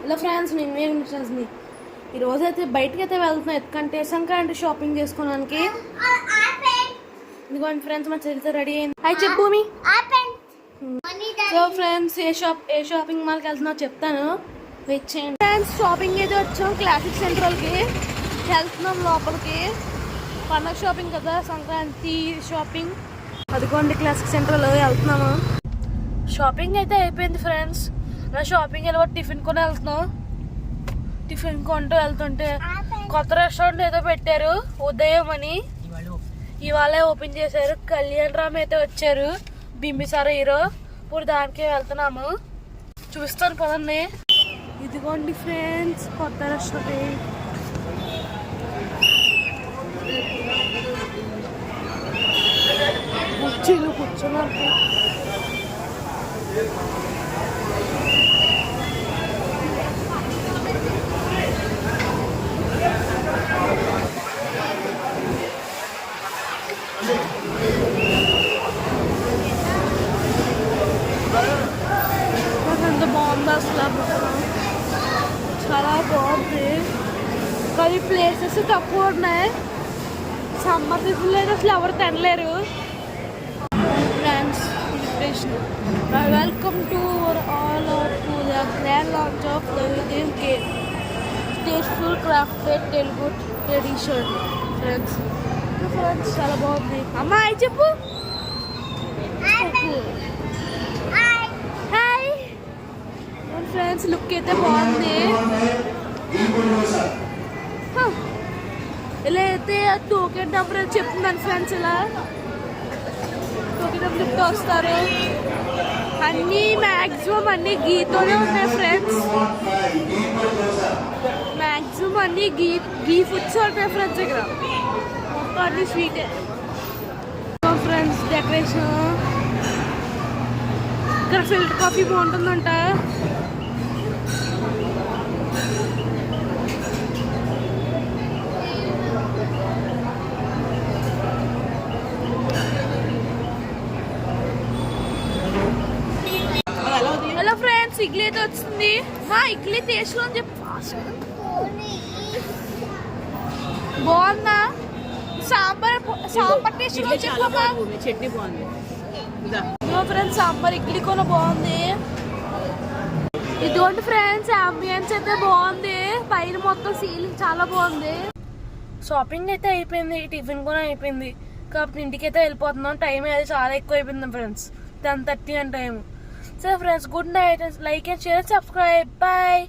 Hello friends, నేను రజని. ఈరోజు అయితే బయటకి అయితే వెళ్తున్నాం, ఎందుకంటే సంక్రాంతి షాపింగ్ చేసుకోవడానికి. ఇదిగోండి ఫ్రెండ్స్, మా చెల్లితో రెడీ అయింది. హాయ్ చెప్పు మీ. సో ఫ్రెండ్స్, ఏ షాపింగ్ మాల్కి వెళ్తున్నావు చెప్తాను, వెయిట్ చేయండి. ఫ్రెండ్స్, షాపింగ్ అయితే వచ్చాం, క్లాసిక్ సెంట్రల్కి వెళ్తున్నాం లోపలికి. పండగ షాపింగ్ కదా, సంక్రాంతి షాపింగ్. అదిగోండి క్లాసిక్ సెంట్రల్ వెళ్తున్నాము. షాపింగ్ అయితే అయిపోయింది ఫ్రెండ్స్. షాపింగ్ వెళ్ళి టిఫిన్ కొని వెళ్తున్నాం. టిఫిన్ కొంటూ వెళ్తుంటే కొత్త రెస్టారెంట్ ఏదో పెట్టారు, ఉదయం అని. ఇవాళ ఓపెన్ చేశారు. కళ్యాణ్ రామ్ అయితే వచ్చారు, బింబిసార హీరో. ఇప్పుడు దానికి వెళ్తున్నాము, చూపిస్తాను పదండి. ఇదిగోండి ఫ్రెండ్స్, కొత్త రెస్టారెంట్. కుర్చీలు కూర్చున్నారు. ఎంత బాగుంది అసలు, చాలా బాగుంది. కానీ ప్లేసెస్ తక్కువ ఉన్నాయి. సమ్మర్ సీజన్లో అయితే అసలు ఎవరు తినలేరు. Friends, welcome to all to the grand launch of the Videsh gate. Tasteful crafted Telugu tradition. Friends చాలా బాగుంది. అమ్మా హాయ్ చెప్పు. హాయ్ ఫ్రెండ్స్, లుక్ అయితే బాగుంది. ఇలా అయితే తోకేటప్పుడు చెప్తున్నాను ఫ్రెండ్స్, ఇలా తోకేటప్పుడు చెప్తూ వస్తారు. అన్నీ మ్యాక్సిమం అన్నీ గీతోనే ఉన్నాయి ఫ్రెండ్స్. మ్యాక్సిమం అన్నీ గీ ఫుడ్స్ ఉంటాయి ఫ్రెండ్స్. ఇక్కడ మొత్తం అన్నీ స్వీటే ఫ్రెండ్స్. డెకరేషన్ ఇక్కడ ఫిల్టర్ కాఫీ బాగుంటుందంట. హలో ఫ్రెండ్స్, ఇడ్లీ అయితే వచ్చింది. మా ఇడ్లీ టేస్ట్ అని చెప్పి బాగుందా? సాంబార్ టేస్ట్ చట్నీ బాగుంది ఫ్రెండ్స్. సాంబార్ ఇడ్లీ కూడా బాగుంది. ఇదిగోండి ఫ్రెండ్స్, అంబియన్స్ అయితే బాగుంది. పైన మొత్తం సీలింగ్ చాలా బాగుంది. షాపింగ్ అయితే అయిపోయింది, టిఫిన్ కూడా అయిపోయింది. కాబట్టి ఇంటికి అయితే వెళ్ళిపోతున్నాం. టైం అయితే చాలా ఎక్కువ అయిపోయింది ఫ్రెండ్స్, 10:30 అని time. So friends, good night. Like and share, subscribe. Bye.